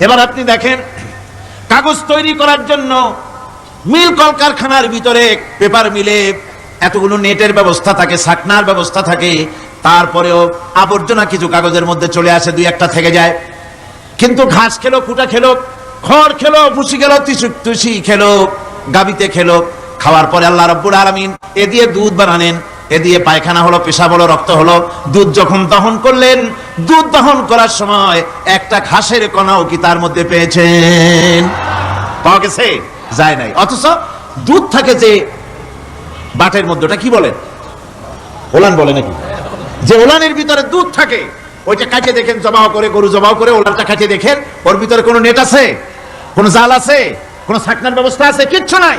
এবার আপনি দেখেন, কাগজ তৈরি করার জন্য মিল কলকারখানার ভিতরে পেপার মিলে এতগুলো নেটের ব্যবস্থা থাকে, ছাকনার ব্যবস্থা থাকে, তারপরেও আবর্জনা কিছু কাগজের মধ্যে চলে আসে, দুই একটা থেকে যায়। কিন্তু ঘাস খেলো, কুটা খেলো, খড় খেলো, ভুসি খেলো, তুষি খেলো, গাবিতে খেলো, খাওয়ার পরে আল্লাহ রাব্বুল আলামিন এ দিয়ে দুধ বানালেন, এ দিয়ে পায়খানা হলো, পেশাব হলো, রক্ত হলো। দুধ যখন দহন করলেন, দুধ দহন করার সময় একটা ঘাসের কণাও কি তার মধ্যে পেয়েছেন? পাওয়া গেছে? যায় নাই। অথচ দুধ থাকে যে বাটের মধ্যে, ওটা কি বলেন? ওলান বলে নাকি? যে ওলানের ভিতরে দুধ থাকে, ওইটা কাটে দেখেন, জবাও করে, গরু জবাও করে ওলানটা কাটে দেখেন, ওর ভিতরে কোনো নেট আছে, কোনো জাল আছে, কোনো ছাকনার ব্যবস্থা আছে? কিচ্ছু নাই।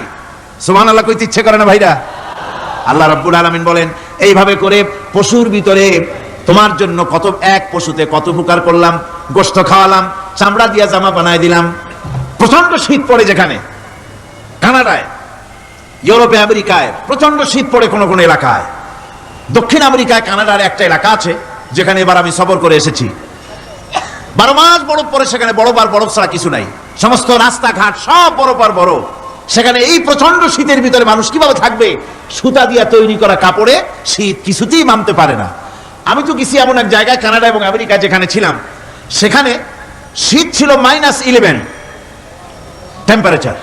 সুবহানাল্লাহ কইতে ইচ্ছে করে না ভাইরা? আল্লাহ রাব্বুল আলামিন বলেন, এইভাবে করে পশুর ভিতরে তোমার জন্য কত, এক পশুতে কত উপকার করলাম, গোশত খাওয়ালাম, চামড়া দিয়া জামা বানায় দিলাম। প্রচন্ড শীত পড়ে যেখানে, কানাডায়, ইউরোপে, আমেরিকায় প্রচন্ড শীত পড়ে কোন কোন এলাকায়। দক্ষিণ আমেরিকায় কানাডার একটা এলাকা আছে যেখানে এবার আমি সফর করে এসেছি। 12 মাস বরফ পড়ে সেখানে, বরফ আর বরফ ছাড়া কিছু নাই, সমস্ত রাস্তাঘাট সব বরফ আর বরফ। সেখানে এই প্রচন্ড শীতের ভিতরে মানুষ কিভাবে থাকবে? সুতা দিয়ে তৈরি করা কাপড়ে শীত কিছুতেই মানতে পারে না। আমি তো গেছি এমন এক জায়গায়, কানাডা এবং আমেরিকা যেখানে ছিলাম, সেখানে শীত ছিল -11 টেম্পারেচার,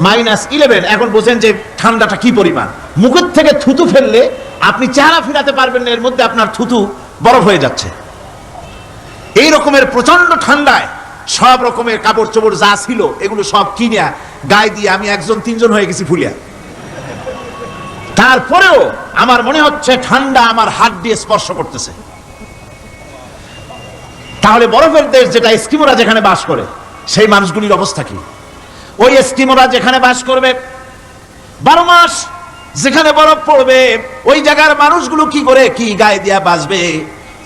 -11। এখন বোঝেন যে ঠান্ডাটা কি পরিমাণ। মুখের থেকে থুতু ফেললে আপনি চেহারা ফিরাতে পারবেন না, এর মধ্যে আপনার থুতু বরফ হয়ে যাচ্ছে। এই রকমের প্রচন্ড ঠান্ডায় সব রকমের কাপড় চোপড় যা ছিল এগুলো সব কিনে গায়ে দিয়ে আমি 1-3 হয়ে গেছি ফুলিয়া। তারপরেও আমার মনে হচ্ছে ঠান্ডা আমার হাত দিয়ে স্পর্শ করতেছে। তাহলে বরফের দেশ যেটা, এস্কিমোরা যেখানে বাস করে, সেই মানুষগুলির অবস্থা কি? ওই এস্কিমোরা যেখানে বাস করবে, 12 মাস যেখানে বরফ পড়বে, ওই জায়গার মানুষগুলো কি করে, কি গায়ে দিয়া বাঁচবে?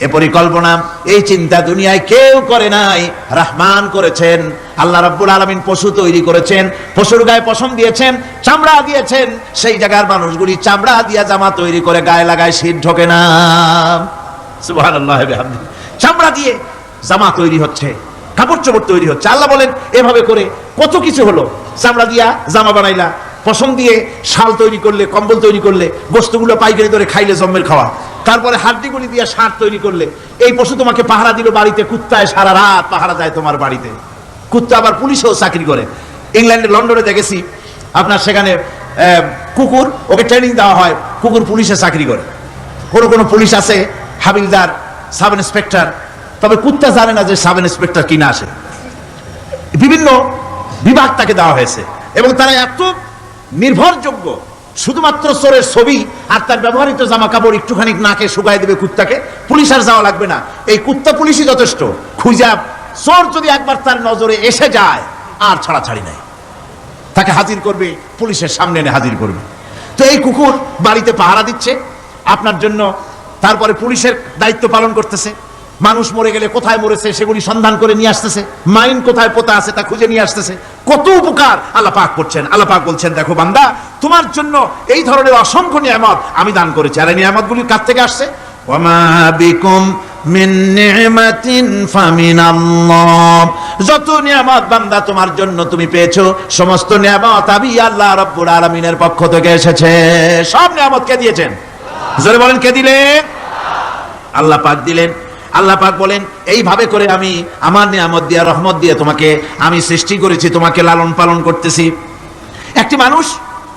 এ পরিকল্পনা, এই চিন্তা দুনিয়ায় কেউ করে নাই, রহমান করেছেন। আল্লাহ রাব্বুল আলামিন পশু তৈরি করেছেন, পশুর গায়ে পশম দিয়েছেন, চামড়া দিয়েছেন, সেই জায়গার মানুষগুলি চামড়া দিয়া জামা তৈরি করে গায়ে লাগায়, শীত ঢোকে না। সুবহানাল্লাহ বিহামদিহি। চামড়া দিয়ে জামা তৈরি হচ্ছে, কাপড় চোপড় তৈরি হচ্ছে। আল্লাহ বলেন, এভাবে করে কত কিছু হলো। চামড়া দিয়া জামা বানাইলা, পশম দিয়ে শাল তৈরি করলে, কম্বল তৈরি করলে, বস্তুগুলো পাইকারি ধরে খাইলে জম্মের খাওয়া, তারপরে হাড্ডিগুলি দিয়ে সার তৈরি করলে। এই পশু তোমাকে পাহারা দিল বাড়িতে, কুত্তায় সারা রাত পাহারা যায় তোমার বাড়িতে। কুত্তা আবার পুলিশেও চাকরি করে। ইংল্যান্ডে, লন্ডনে দেখেছি আপনার, সেখানে কুকুর, ওকে ট্রেনিং দেওয়া হয়, কুকুর পুলিশে চাকরি করে। কোনো পুলিশ আছে হাবিলদার, সাব ইন্সপেক্টর, তবে কুত্তা জানে না যে সাব ইন্সপেক্টর কিনা আসে। বিভিন্ন বিভাগ তাকে দেওয়া হয়েছে এবং তারা এত নির্ভরযোগ্য, শুধুমাত্র চোরের ছবি আর তার ব্যবহৃত জামা কাপড় একটুখানি নাকে শুকায় দেবে কুত্তাকে, পুলিশ আর যাওয়া লাগবে না। এই কুত্তা পুলিশই যথেষ্ট। খুঁজা চোর যদি একবার তার নজরে এসে যায়, আর ছাড়াছাড়ি নাই, তাকে হাজির করবে, পুলিশের সামনে এনে হাজির করবে। তো এই কুকুর বাড়িতে পাহারা দিচ্ছে আপনার জন্য, তারপরে পুলিশের দায়িত্ব পালন করতেছে। মানুষ মরে গেলে কোথায় মরেছে সেগুলি সন্ধান করে নিয়ে আসতেছে, মাইন কোথায় পোতা আছে তা খুঁজে নিয়ে আসতেছে। কত উপকার আল্লাহ পাক করছেন। আল্লাহ পাক বলছেন, দেখো বান্দা, তোমার জন্য এই ধরনের অসংখ্য নিয়ামত আমি দান করেছি। আর এই নিয়ামতগুলি কার থেকে আসছে? ওয়ামা বিকুম মিন নি'মাতিন ফামিনাল্লাহ। যত নিয়ামত বান্দা তোমার জন্য তুমি পেয়েছো, সমস্ত নিয়ামত আমি আল্লাহ রাব্বুল আলামিনের পক্ষ থেকে এসেছে। সব নিয়ামত কে দিয়েছেন? জোরে বলেন, কে দিলেন? আল্লাহ পাক দিলেন। আল্লাহ পাক বলেন, এইভাবে করে আমি আমার নিয়ামত দিয়ে, রহমত দিয়ে তোমাকে আমি সৃষ্টি করেছি, তোমাকে লালন পালন করতেছি। একটি মানুষ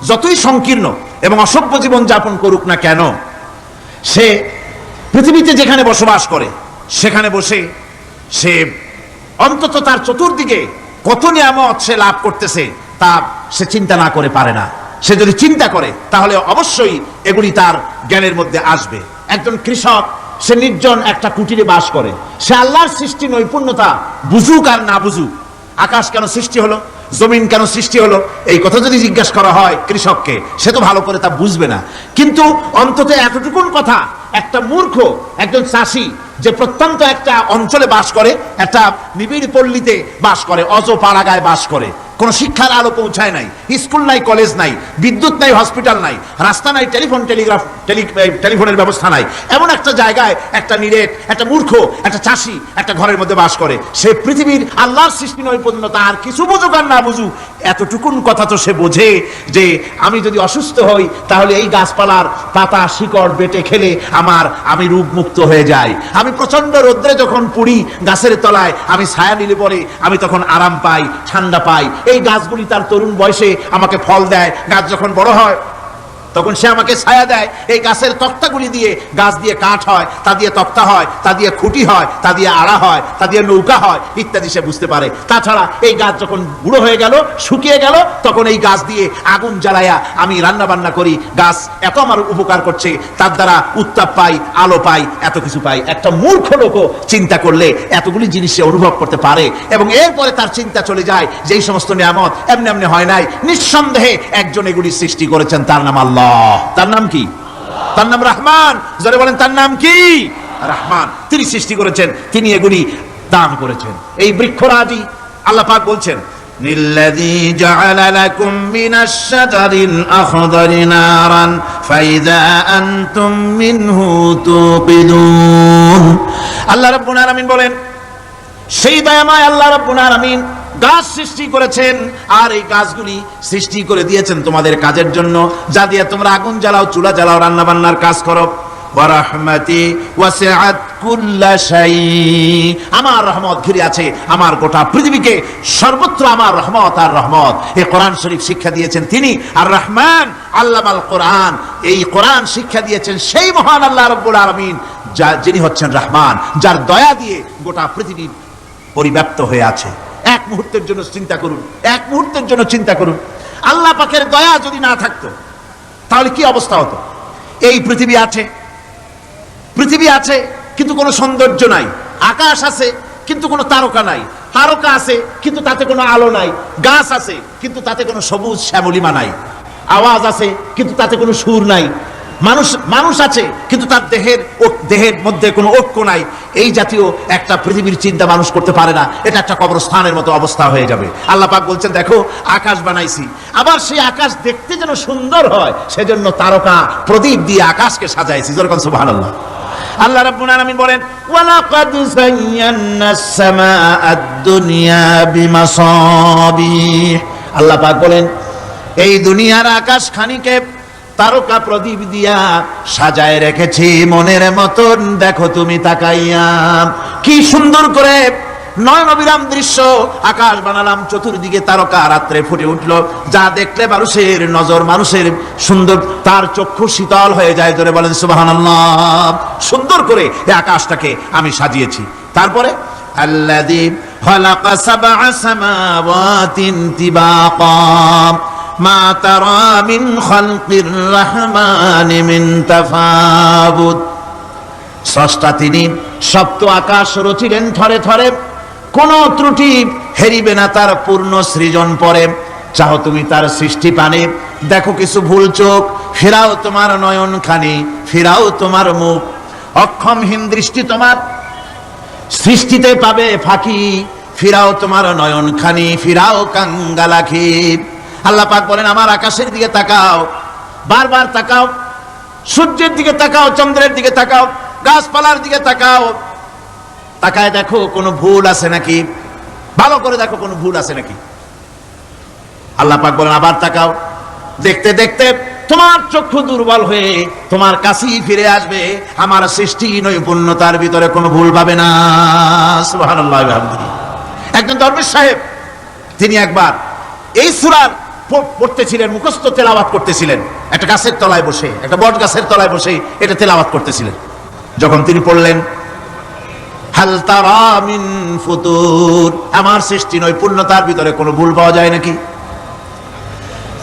যতই সংকীর্ণ এবং অসভ্য জীবন যাপন করুক না কেন, সে পৃথিবীতে যেখানে বসবাস করে সেখানে বসে সে অন্তত তার চতুর্দিকে কত নিয়ামত সে লাভ করতেছে তা সে চিন্তা না করে পারে না। সে যদি চিন্তা করে তাহলে অবশ্যই এগুলি তার জ্ঞানের মধ্যে আসবে। একজন কৃষক, সে নির্জন একটা কুটিরে বাস করে, সে আল্লাহর সৃষ্টি নৈপুণ্যতা বুঝুক আর না বুঝুক, আকাশ কেন সৃষ্টি হলো, জমিন কেন সৃষ্টি হলো, এই কথা যদি জিজ্ঞাসা করা হয় কৃষককে, সে তো ভালো করে তা বুঝবে না। কিন্তু অন্তত এতটুকুন কথা একটা মূর্খ, একজন চাষি যে প্রত্যন্ত একটা অঞ্চলে বাস করে, একটা নিবিড় পল্লীতে বাস করে, অজপাড়াগায় বাস করে, কোন শিক্ষার আলো পৌঁছায় নাই, স্কুল নাই, কলেজ নাই, বিদ্যুৎ নাই, হসপিটাল নাই, রাস্তা নাই, টেলিফোনের ব্যবস্থা নাই, এমন একটা জায়গায় একটা নিরেট, একটা মূর্খ, একটা চাষি একটা ঘরের মধ্যে বাস করে। সে পৃথিবীর আল্লাহর সৃষ্টি নৈপুণ্যতা আর কিছু বুঝুক আর না বুঝুক, এতটুকুন কথা তো সে বোঝে যে আমি যদি অসুস্থ হই তাহলে এই গাছপালার পাতা শিকড় বেটে খেলে আমি রোগমুক্ত হয়ে যাই। আমি প্রচন্ড রোদ্রে যখন পুড়ি গাছের তলায়, আমি ছায়া নিলে পরে আমি তখন আরাম পাই, ঠান্ডা পাই। এই গাছগুলি তার তরুণ বয়সে আমাকে ফল দেয়, গাছ যখন বড় হয় তখন সে আমাকে ছায়া দেয়। এই গাছের তক্তাগুলি দিয়ে, গাছ দিয়ে কাঠ হয়, তা দিয়ে তক্তা হয়, তা দিয়ে খুঁটি হয়, তা দিয়ে আড়া হয়, তা দিয়ে নৌকা হয় ইত্যাদি সে বুঝতে পারে। তাছাড়া এই গাছ যখন বুড়ো হয়ে গেল, শুকিয়ে গেল, তখন এই গাছ দিয়ে আগুন জ্বালায়া আমি রান্না বান্না করি। গাছ এত আমার উপকার করছে, তার দ্বারা উত্তাপ পাই, আলো পাই, এত কিছু পাই। একটা মূর্খ লোকও চিন্তা করলে এতগুলি জিনিস সে অনুভব করতে পারে এবং এরপরে তার চিন্তা চলে যায় যে এই সমস্ত নিয়ামত এমনি এমনি হয় নাই, নিঃসন্দেহে একজন এগুলি সৃষ্টি করেছেন, তার নাম আল্লাহ। তার নাম কি? তার নাম রহমান। জোরে বলেন, তার নাম কি? রহমান। তিনি সৃষ্টি করেছেন, তিনি এগুলি দান করেছেন। এই বৃক্ষরাজি আল্লাহ পাক বলছেন, নিল্লাযী জাআলা লাকুম মিনাশ শাজারিল আখদারি নারান ফাইযা আনতুম মিনহু তুকিদুন। আল্লাহ রাব্বুল আলামিন বলেন, সেই দয়াময় আল্লাহ রাব্বুল আলামিন গাছ সৃষ্টি করেছেন, আর এই গাছগুলি সৃষ্টি করে দিয়েছেন তোমাদের কাজের জন্য, যা দিয়ে তোমরা আগুন জ্বালাও, চুলা জ্বালাও, রান্না বান্নার কাজ করো। ওয়া রাহমাতি ওয়াসিআত কুল্লা শাই। আমার রহমত ঘিরে আছে আমার গোটা পৃথিবীকে, সর্বত্র আমার রহমত আর রহমত। এই কোরআন শরীফ শিক্ষা দিয়েছেন তিনি আর রহমান আল্লামাল কোরআন। এই কোরআন শিক্ষা দিয়েছেন সেই মহান আল্লাহ রাব্বুল আলামিন, যিনি হচ্ছেন রহমান, যার দয়া দিয়ে গোটা পৃথিবী পরিব্যাপ্ত হয়ে আছে। এক মুহূর্তের জন্য চিন্তা করুন, এক মুহূর্তের জন্য চিন্তা করুন, আল্লাহ পাকের দয়া যদি না থাকতো তাহলে কি অবস্থা হতো? এই পৃথিবী আছে, পৃথিবী আছে কিন্তু কোনো সৌন্দর্য নাই। আকাশ আছে কিন্তু কোনো তারকা নাই, তারকা আছে কিন্তু তাতে কোনো আলো নাই। গাছ আছে কিন্তু তাতে কোনো সবুজ শ্যামলিমা নাই। আওয়াজ আছে কিন্তু তাতে কোনো সুর নাই। মানুষ আছে কিন্তু তার দেহের মধ্যে কোনো ঐক্য নাই। এই জাতীয় একটা পৃথিবীর চিন্তা মানুষ করতে পারে না। এটা একটা কবরস্থানের মতো অবস্থা হয়ে যাবে। আল্লাহ পাক বলছেন, দেখো আকাশ বানাইছি, আবার সেই আকাশ দেখতে যেন সুন্দর হয় সেজন্য তারকা প্রদীপ দিয়ে আকাশকে সাজাইছি। যেরকম সুবহানাল্লাহ। আল্লাহ রাব্বুল আলামিন বলেন, ওয়ালাকাদ যায়্যানাস সামাআদ দুনিয়া বিমাসাবিহ। আল্লাহ পাক বলেন, এই দুনিয়ার আকাশ খানিকে তারকা প্রদীপ দিয়া সাজায় রেখেছি মনের মতন। দেখো তুমি তাকাইয়া, কি সুন্দর করে নয়নবিরাম দৃশ্য আকাশ বানালাম, চতুর্দিকে তারকা রাত্রে ফুটে উঠলো, যা দেখলে মানুষের নজর, মানুষের সুন্দর, তার চক্ষু শীতল হয়ে যায়। জোরে বলেন সুবহানাল্লাহ। সুন্দর করে এই আকাশটাকে আমি সাজিয়েছি। তারপরে আল্লাযী খালাকা সাবআ সামাওয়াতিন তিবাকা মা তারা মিন খালকির রহমানি মিন তাফাবুত। স্রষ্টা তিনি সপ্ত আকাশ রচিলেন থরে থরে, কোন ত্রুটি হেরিবে না তার পূর্ণ সৃজন পরে। চাও তুমি তার সৃষ্টি পানে, দেখো কিছু ভুল চোখ, ফেরাও তোমার নয়ন খানি, ফেরাও তোমার মুখ। অক্ষমহীন দৃষ্টি তোমার সৃষ্টিতে পাবে ফাঁকি, ফিরাও তোমার নয়ন খানি, ফিরাও কাঙ্গালাখি। আল্লাহ পাক বলেন, আমার আকাশের দিকে তাকাও, বারবার তাকাও, সূর্যের দিকে তাকাও, চন্দ্রের দিকে তাকাও, গাছপালার দিকে তাকাও, তাকায় দেখো কোনো ভুল আছে নাকি, ভালো করে দেখো কোনো ভুল আছে নাকি। আল্লাহ পাক বলেন, আবার তাকাও। দেখতে দেখতে তোমার চক্ষু দুর্বল হয়ে তোমার কাছেই ফিরে আসবে। আমার সৃষ্টি নৈপুণ্যতার ভিতরে কোনো ভুল পাবে না। সুবহানাল্লাহ। একজন দরবেশ সাহেব, তিনি একবার এই সূরার পড়তেছিলেন, মুখস্থ তেলাওয়াত করতেছিলেন, একটা গাছের তলায় বসে, একটা বট গাছের তলায় বসে এটা তেলাওয়াত করতেছিলেন। যখন তিনি পড়লেন, হাল তারা মিন ফুতুর, আমার সৃষ্টি নৈপুণ্যতার ভিতরে কোনো ভুল পাওয়া যায় নাকি?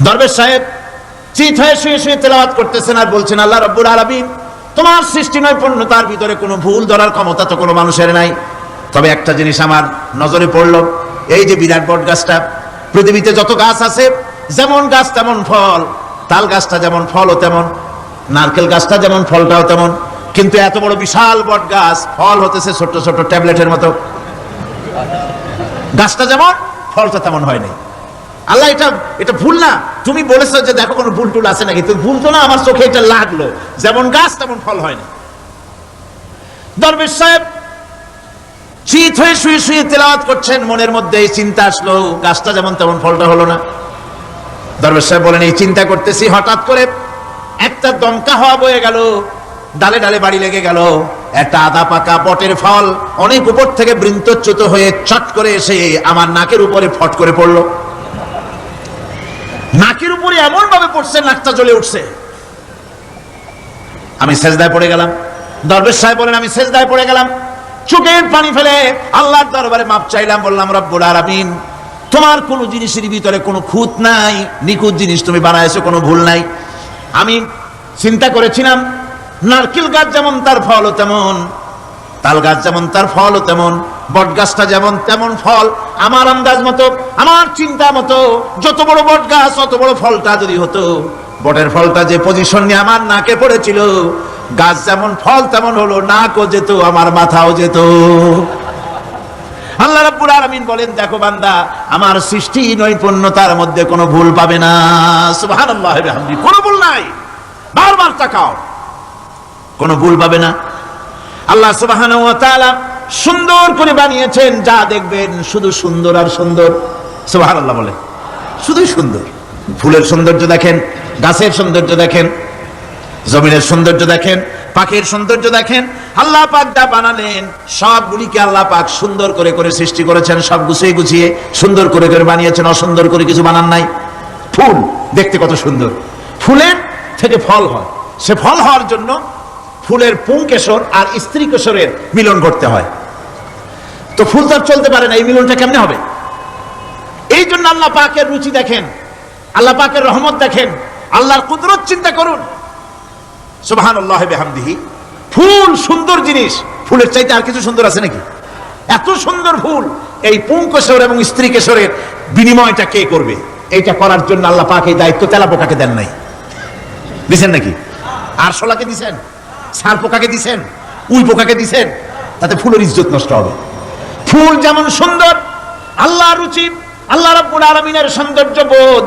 দরবেশ সাহেব চিত হয়ে শুয়ে শুয়ে তেলাওয়াত করতেছেন আর বলছেন, আল্লাহ রাব্বুল আলামিন, তোমার সৃষ্টি নৈপুণ্যতার ভিতরে কোনো ভুল ধরার ক্ষমতা তো কোনো মানুষের নাই। তবে একটা জিনিস আমার নজরে পড়লো, এই যে বিরাট বট গাছটা, পৃথিবীতে যত গাছ আছে যেমন গাছ তেমন ফল, তাল গাছটা যেমন ফলও তেমন, নারকেল গাছটা যেমন ফলটাও তেমন, কিন্তু এত বড় বিশাল বট গাছ ফল হতেছে ছোট ছোট ট্যাবলেটের মতো। গাছটা যেমন ফলটা তেমন হয় নাই। আল্লাহ এটা ভুল না, তুমি বলেছো যে দেখো কোনো ভুল টুল আছে নাকি, তো ভুল তো না, আমার চোখে এটা লাগলো, যেমন গাছ তেমন ফল হয় না। দরবেশ সাহেব চিত হয়ে শুয়ে শুয়ে তেলাওয়াত করছেন, মনের মধ্যে এই চিন্তা আসলো, গাছটা যেমন তেমন ফলটা হলো না। দরবেশ সাহেব বলেন এই চিন্তা করতেছি, হঠাৎ করে একটা দমকা হাওয়া বয়ে গেল, ডালে ডালে বাড়ি লেগে গেল, একটা আদা পাকা বটের ফল অনেক উপর থেকে বৃন্তচ্যুত হয়ে চট করে এসে আমার নাকের উপরে ফট করে পড়লো। নাকের উপরে এমন ভাবে পড়ছে নাকটা জ্বলে উঠছে। আমি সেজদায় পড়ে গেলাম। দরবেশ সাহেব বলেন আমি সেজদায় পড়ে গেলাম, চোখের পানি ফেলে আল্লাহর দরবারে মাপ চাইলাম, বললাম রব্বুল আলামিন তোমার কোন জিনিসের ভিতরে কোনো খুঁত নাই, নিখুঁত জিনিস তুমি বানাইছো, কোনো ভুল নাই। আমি চিন্তা করেছিলাম নারকেল গাছ যেমন তার ফল তেমন, তাল গাছ যেমন তার ফল তেমন, বট গাছটা যেমন তেমন ফল। আমার আন্দাজ মতো, আমার চিন্তা মতো যত বড় বট গাছ অত বড় ফলটা যদি হতো, বটের ফলটা যে পজিশন নিয়ে আমার নাকে পড়েছিল, গাছ যেমন ফল তেমন হলো, নাকও যেত আমার মাথাও যেত। আল্লাহ রাব্বুল আলামিন বলেন দেখো বান্দা, আমার সৃষ্টি নৈপুণ্যতার মধ্যে কোনো ভুল পাবে না। সুবহানাল্লাহ ওয়া বিহামদিহি, কোনো ভুল নাই, বারবার তাকাও, কোনো ভুল পাবে না। আল্লাহ সুবহানাহু ওয়া তাআলা সুন্দর করে বানিয়েছেন, যা দেখবেন শুধু সুন্দর আর সুন্দর। সুবহানাল্লাহ বলে, শুধুই সুন্দর। ফুলের সৌন্দর্য দেখেন, গাছের সৌন্দর্য দেখেন, জমিনের সৌন্দর্য দেখেন, পাখির সৌন্দর্য দেখেন। আল্লাহ পাক যা বানালেন সবগুলিকে আল্লাহ পাক সুন্দর করে করে সৃষ্টি করেছেন, সব গুছিয়ে গুছিয়ে সুন্দর করে করে বানিয়েছেন, অসুন্দর করে কিছু বানান নাই। ফুল দেখতে কত সুন্দর, ফুলের থেকে ফল হয়, সে ফল হওয়ার জন্য ফুলের পুংকেশর আর স্ত্রী কেশরের মিলন ঘটতে হয়। তো ফুল তো আর চলতে পারে না, এই মিলনটা কেমনে হবে? এই জন্য আল্লাহ পাকের রুচি দেখেন, আল্লাহ পাকের রহমত দেখেন, আল্লাহর কুদরত চিন্তা করুন। সুবহানাল্লাহ ওয়া বিহামদিহি। ফুল সুন্দর জিনিস, ফুলের চাইতে আর কিছু সুন্দর আছে নাকি? এত সুন্দর ফুল, এই পুংকেশর এবং স্ত্রী কেশরের বিনিময়টা কে করবে? এইটা করার জন্য আল্লাহ পাক এই দায়িত্ব তেলাপোকাকে দেন নাই, দিছেন নাকি? আরশোলাকে দিছেন, সার পোকাকে দিছেন, উই পোকাকে দিছেন, তাতে ফুলের ইজ্জত নষ্ট হবে। ফুল যেমন সুন্দর, আল্লাহর রুচি, আল্লাহ রাব্বুল আলামিনের সৌন্দর্য বোধ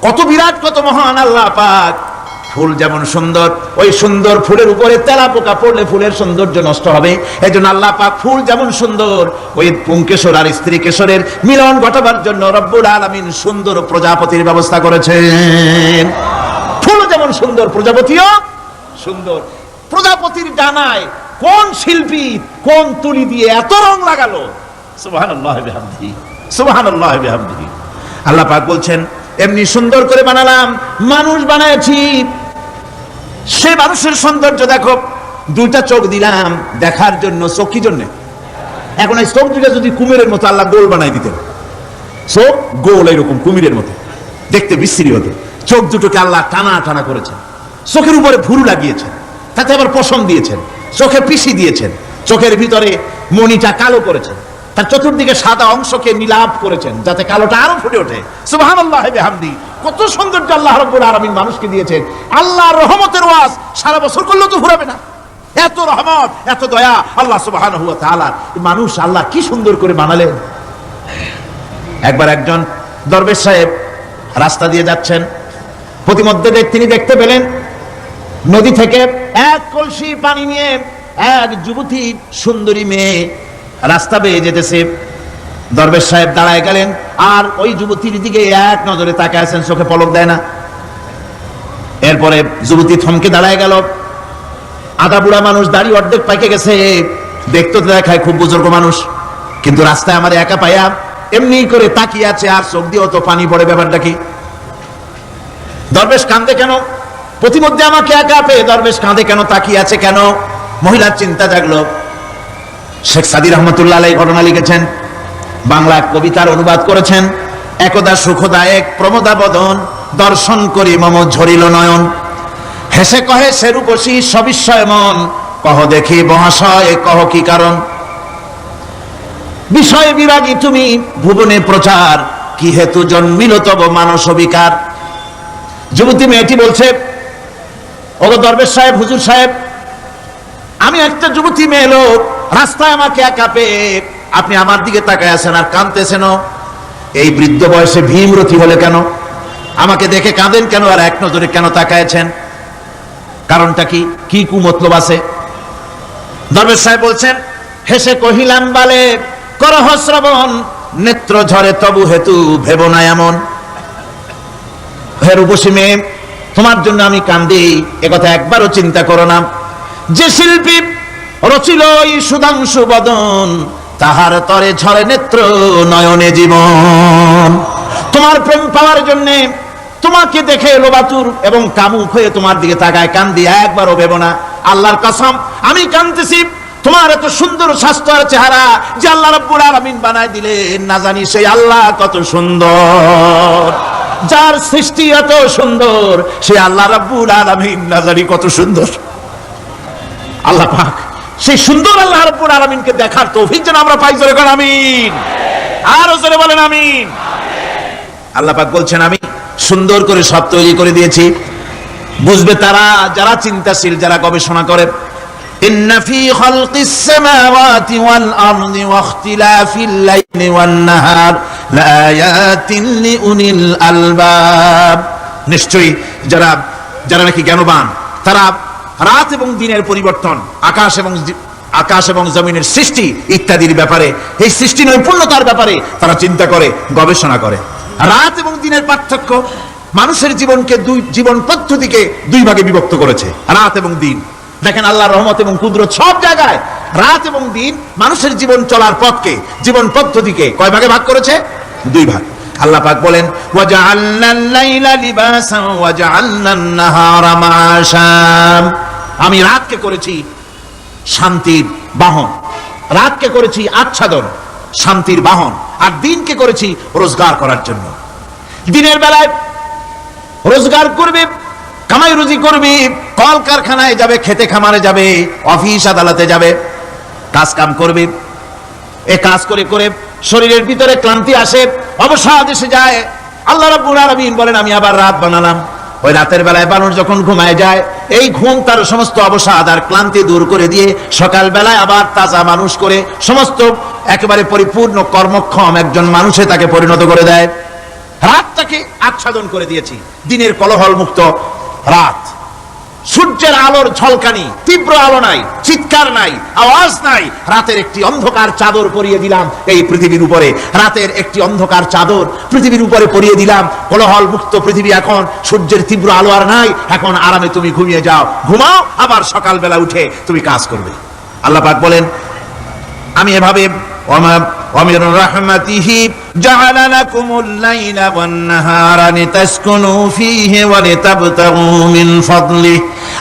কত বিরাট, কত মহান আল্লাহ পাক। ফুল যেমন সুন্দর, ওই সুন্দর ফুলের উপরে তেলাপোকা পড়লে ফুলের সৌন্দর্য নষ্ট হবে। এজন্য আল্লাহ পাক ফুল যেমন সুন্দর, ওই পুংকেশর আর স্ত্রী কেশরের মিলন ঘটাবার জন্য রব্বুল আলামিন সুন্দর প্রজাপতির ব্যবস্থা করেছেন। ফুল যেমন সুন্দর, প্রজাপতিও সুন্দর। প্রজাপতির ডানায় কোন শিল্পী কোন তুলি দিয়ে এত রং লাগালো? সুবহানাল্লাহ ওয়া বিহামদিহি, সুবহানাল্লাহ ওয়া বিহামদিহি। আল্লাহ পাক বলছেন এমনি সুন্দর করে বানালাম, মানুষ বানাইছি, সে মানুষের সৌন্দর্য দেখো। দুইটা চোখ দিলাম দেখার জন্য, চোখ কি জন্য? এখন এই চোখ দুটা যদি কুমিরের মতো আল্লাহ গোল বানাই দিতেন, চোখ গোল এরকম কুমিরের মতো দেখতে বিশ্রী হতো। চোখ দুটোকে আল্লাহ টানা টানা করেছেন, চোখের উপরে ভুরু লাগিয়েছেন, তাতে আবার পশম দিয়েছেন, চোখে পিসি দিয়েছেন, চোখের ভিতরে মণিটা কালো করেছেন, তার চতুর্দিকে সাদা অংশকে নীলাভ করেছেন যাতে কালোটা আরো ফুটে ওঠে। সুবহানাল্লাহ ওয়া বিহামদিহি। কত সৌন্দর্য আল্লাহ রাব্বুল আলামিন মানুষকে দিয়েছেন। আল্লাহর রহমতের ওয়াজ সারা বছর করলেও তো ফুরাবে না, এত রহমত, এত দয়া আল্লাহ সুবহানাহু ওয়া তাআলা। মানুষ আল্লাহ কি সুন্দর করে বানালেন। একবার একজন দরবেশ সাহেব রাস্তা দিয়ে যাচ্ছেন, প্রতিমধ্যে তিনি দেখতে পেলেন নদী থেকে এক কলসি পানি নিয়ে এক যুবতী সুন্দরী মেয়ে রাস্তা বেয়ে যেতেছে। দরবেশ সাহেব দাঁড়ায় গেলেন আর ওই যুবতীর দিকে এক নজরে তাকায় আছেন, চোখে পলক দেয় না। এরপরে যুবতী থমকে দাঁড়ায় গেল। আধা বুড়া মানুষ, দাড়ি অর্ধেক পাইকে গেছে, দেখতে দেখায় খুব বুজুর্গ মানুষ, কিন্তু রাস্তায় আমার একা পাইয়া এমনি করে তাকিয়ে আছে আর চোখ দিয়ে তো পানি পড়ে। ব্যাপারটা কি? দরবেশ কাঁদে কেন? প্রতিমধ্যে আমাকে একা পেয়ে দরবেশ কাঁদে কেন, তাকিয়ে আছে কেন? মহিলার চিন্তা জাগলো। শেখ সাদী রহমতুল্লাহ আলাইহি ঘটনা লিখেছেন, বাংলা কবিতার অনুবাদ করেছেন। একদা সুখদায়ক প্রমোদা বদন, দর্শন করি মম ঝরিল নয়ন। হেসে কহে সে রূপসী সবিস্ময় মন, কহ দেখি মহাশয় কহ কি কারণ। বিষয় বিরাগী তুমি ভুবনে প্রচার, কি হেতু জন্মিল তব মানস বিকার। যুবতী মেয়েটি বলছে, ওগো দরবেশ সাহেব, হুজুর সাহেব, আমি একটা যুবতী মেয়ে লোক, রাস্তায় আমাকে একা পেয়ে আপনি আমার দিকে তাকায় আছেন আর কাঁদতেছেন। এই বৃদ্ধ বয়সে ভীমরতি হলে কেন? আমাকে দেখে কাঁদেন কেন? আর এক নজরে কেন তাকায়েছেন? কারণটা কি? কি কুমতলব আছে? দরবেশ সাহেব বলছেন, হেসে কহিলাম বালে করহ শ্রবণ, নেত্র ঝরে তবু হেতু ভেব না এমন। হে রূপসী মেয়ে, তোমার জন্য আমি কান্দি, একথা একবারও চিন্তা করো না। যে শিল্পী রচিল এই সুধাংশু বদন, তাহার তরে ঝরে নেত্র নয়নে জীবন। তোমার প্রেম পাওয়ার জন্য তোমাকে দেখে লোবাতুর এবং কামুক হয়ে তোমার দিকে তাকায় কান্দি, একবারও ভেব না। আল্লাহর কসম আমি কাঁদতেছি তোমার এত সুন্দর স্বাস্থ্য আর চেহারা যে আল্লাহ রাব্বুল আলামিন বানায় দিলেন, না জানি সেই আল্লাহ কত সুন্দর। যার সৃষ্টি এত সুন্দর সেই আল্লাহ রাব্বুল আলামিন না জানি কত সুন্দর। আল্লাহ পাক সেই সুন্দর আল্লাহ রাব্বুল আলামিনকে দেখার তৌফিক যেন আমরা পাই। জোরে বলেন আমিন, আরো জোরে বলেন আমিন। আল্লাহ পাক বলছেন আমি সুন্দর করে সব তৈরি করে দিয়েছি। বুঝবে তারা যারা চিন্তাশীল, যারা গবেষণা করে। ইন্না ফি খালকিস সামাওয়াতি ওয়াল আরদি ওয়া ইখতিলাফিল লাইলি ওয়ান নাহার লাআয়াতিন লিউলিল আলবাব। নিশ্চয়ই যারা নাকি জ্ঞানবান, তারা রাত এবং দিনের পরিবর্তন, আকাশ এবং জমিনের সৃষ্টি ইত্যাদির ব্যাপারে, এই সৃষ্টি নৈপুণ্যতার ব্যাপারে তারা চিন্তা করে, গবেষণা করে। রাত এবং দিনের পার্থক্য মানুষের জীবনকে জীবন পদ্ধতিকে দুই ভাগে বিভক্ত করেছে, রাত এবং দিন। দেখেন আল্লাহর রহমত এবং কুদরত সব জায়গায় রাত এবং দিন মানুষের জীবন চলার পথকে, জীবন পদ্ধতিকে কয় ভাগে ভাগ করেছে? দুই ভাগ। আল্লাহ পাক বলেন ওয়াজআলনাল লাইলা লিবাসান ওয়াজআলনান নাহারা মাআশা। আমি রাতকে করেছি শান্তির বাহন, রাতকে করেছি আচ্ছাদন, শান্তির বাহন, আর দিনকে করেছি রোজগার করার জন্য। দিনের বেলায় রোজগার করবে, কামাই রুজি করবে, কল কারখানায় যাবে, খেতে খামারে যাবে, অফিস আদালতে যাবে, কাজ কাম করবে। এ কাজ করে করে শরীরের ভিতরে ক্লান্তি আসে, অবসাদ এসে যায়। আল্লাহ রাব্বুল আলামিন বলেন আমি আবার রাত বানালাম। ওই রাতের বেলায় মানুষ যখন ঘুমায় যায়, এই ঘুম তার সমস্ত অবসাদ আর ক্লান্তি দূর করে দিয়ে সকাল বেলায় আবার তাজা মানুষ করে সমস্ত একেবারে পরিপূর্ণ কর্মক্ষম একজন মানুষে তাকে পরিণত করে দেয়। রাতটাকে আচ্ছাদন করে দিয়েছি, দিনের কোলাহল মুক্ত রাত। সূর্যের আলোর ঝলকানি, তীব্র আলো নাই, চিৎকার নাই, আওয়াজ নাই। রাতের একটি অন্ধকার চাদর পরিয়ে দিলাম এই পৃথিবীর উপরে, রাতের একটি অন্ধকার চাদর পৃথিবীর উপরে পরিয়ে দিলাম। কোলাহল মুক্ত পৃথিবী, এখন সূর্যের তীব্র আলো আর নাই। এখন আরামে তুমি ঘুমিয়ে যাও, ঘুমাও, আবার সকালবেলা উঠে তুমি কাজ করবে। আল্লাহ পাক বলেন আমি এভাবে ومن رحمته جعل لكم الليل والنهار لتسكنوا فيه ولتبتغوا من فضله।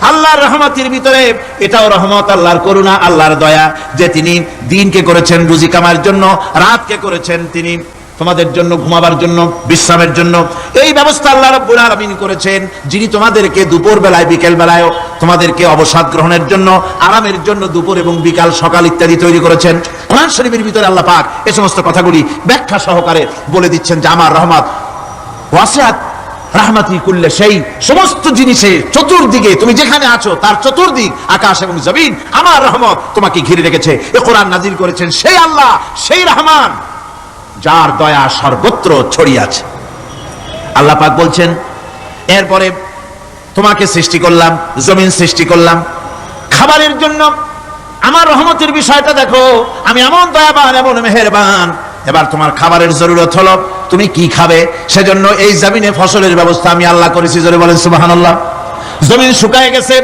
আল্লাহর রহমতের ভিতরে এটাও রহমত, আল্লাহর করুণা, আল্লাহর দয়া যে তিনি দিনকে করেছেন রুজি কামার জন্য, রাতকে করেছেন তিনি তোমাদের জন্য ঘুমাবার জন্য, বিশ্রামের জন্য। এই ব্যবস্থা আল্লাহ রাব্বুল আলামিন করেছেন, যিনি তোমাদেরকে দুপুর বেলায়, বিকেল বেলায় তোমাদেরকে অবসাদ গ্রহণের জন্য, আরামের জন্য দুপুর এবং বিকাল, সকাল ইত্যাদি তৈরি করেছেন। কোরআন শরীফের ভিতরে আল্লাহ পাক এই সমস্ত কথাগুলি ব্যাখ্যা সহকারে বলে দিচ্ছেন যে আমার রহমত ওয়াসিআত রাহমাতি কুল্লি শাই, সমস্ত জিনিসে চতুর্দিকে তুমি যেখানে আছো তার চতুর্দিক আকাশ এবং জমিন আমার রহমত তোমাকে ঘিরে রেখেছে। এই কোরআন নাজিল করেছেন সেই আল্লাহ, সেই রহমান যার দয়া সর্বত্র ছড়িয়ে আছে। আল্লাহ পাক বলছেন এরপরে তোমাকে সৃষ্টি করলাম, জমিন সৃষ্টি করলাম খাবারের জন্য। আমার রহমতের বিষয়টা দেখো, আমি এমন দয়াবান, এমন মেহেরবান। এবার তোমার খাবারের জরুরত হলো তুমি কি খাবে, সেজন্য এই জমিনে ফসলের ব্যবস্থা আমি আল্লাহ করেছি। জোরে বলেন সুবহানাল্লাহ। জমিন শুকায় গেছে,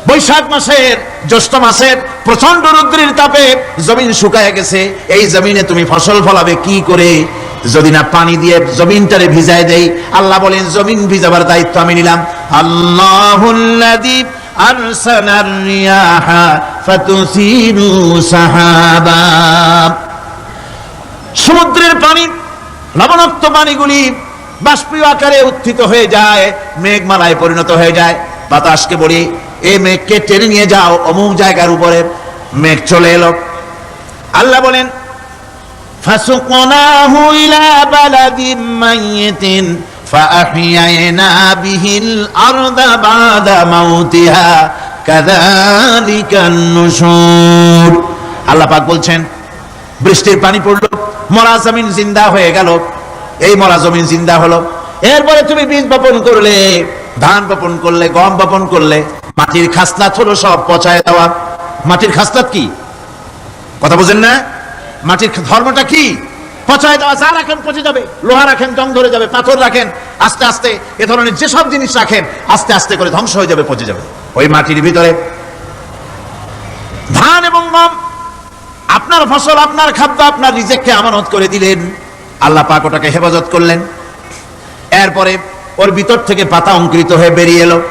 বৈশাখ মাসের, জ্যৈষ্ঠ মাসের প্রচন্ড রৌদ্রের তাপে জমিন শুকায় গেছে। এই জমিনে তুমি ফসল ফলাবে কি করে যদি না পানি দিয়ে জমিনটারে ভিজায় দেই? আল্লাহ বলেন জমিন ভিজাবার দায়িত্ব আমি নিলাম। আল্লাহুল্লাযী আরসালার রিয়াহা ফাতুসিরু সাহাবা। সমুদ্রের পানি, লবণাক্ত পানিগুলি বাষ্পীয় আকারে উত্থিত হয়ে যায়, মেঘমালায় পরিণত হয়ে যায়। বাতাসকে বলি এই মেঘকে টেনে নিয়ে যাও অমুক জায়গার উপরে, মেঘ চলে এলো। আল্লাহ বলেন ফাসুকনাহু ইলা বালাদিন মাইয়িতিন ফাআহইয়ানা বিহিল আরদা বাদা মাউতিহা কাযালিকান নুশুর। আল্লাহ পাক বলছেন বৃষ্টির পানি পড়লো, মরা জমিন জিন্দা হয়ে গেল। এই মরা জমিন জিন্দা হলো। এরপরে তুমি বীজ বপন করলে, ধান বপন করলে, গম বপন করলে, মাটির খাসলাত হলো সব পচায় দেওয়া। মাটির খাসলাত কি? কথা বুঝেন না? মাটির ধর্মটা কি? পচায় দেওয়া। যা রাখেন পচে যাবে, লোহা রাখেন জং ধরে যাবে, পাথর রাখেন আস্তে আস্তে, এ ধরনের যেসব জিনিস রাখেন আস্তে আস্তে করে ধ্বংস হয়ে যাবে, পচে যাবে। ওই মাটির ভিতরে ধান এবং গম, আপনার ফসল, আপনার খাদ্য, আপনার রিজিককে আমানত করে দিলেন, আল্লাহ পাক ওটাকে হেফাজত করলেন। এরপরে ওর ভিতর থেকে পাতা অঙ্কুরিত হয়ে বেরিয়ে এলো।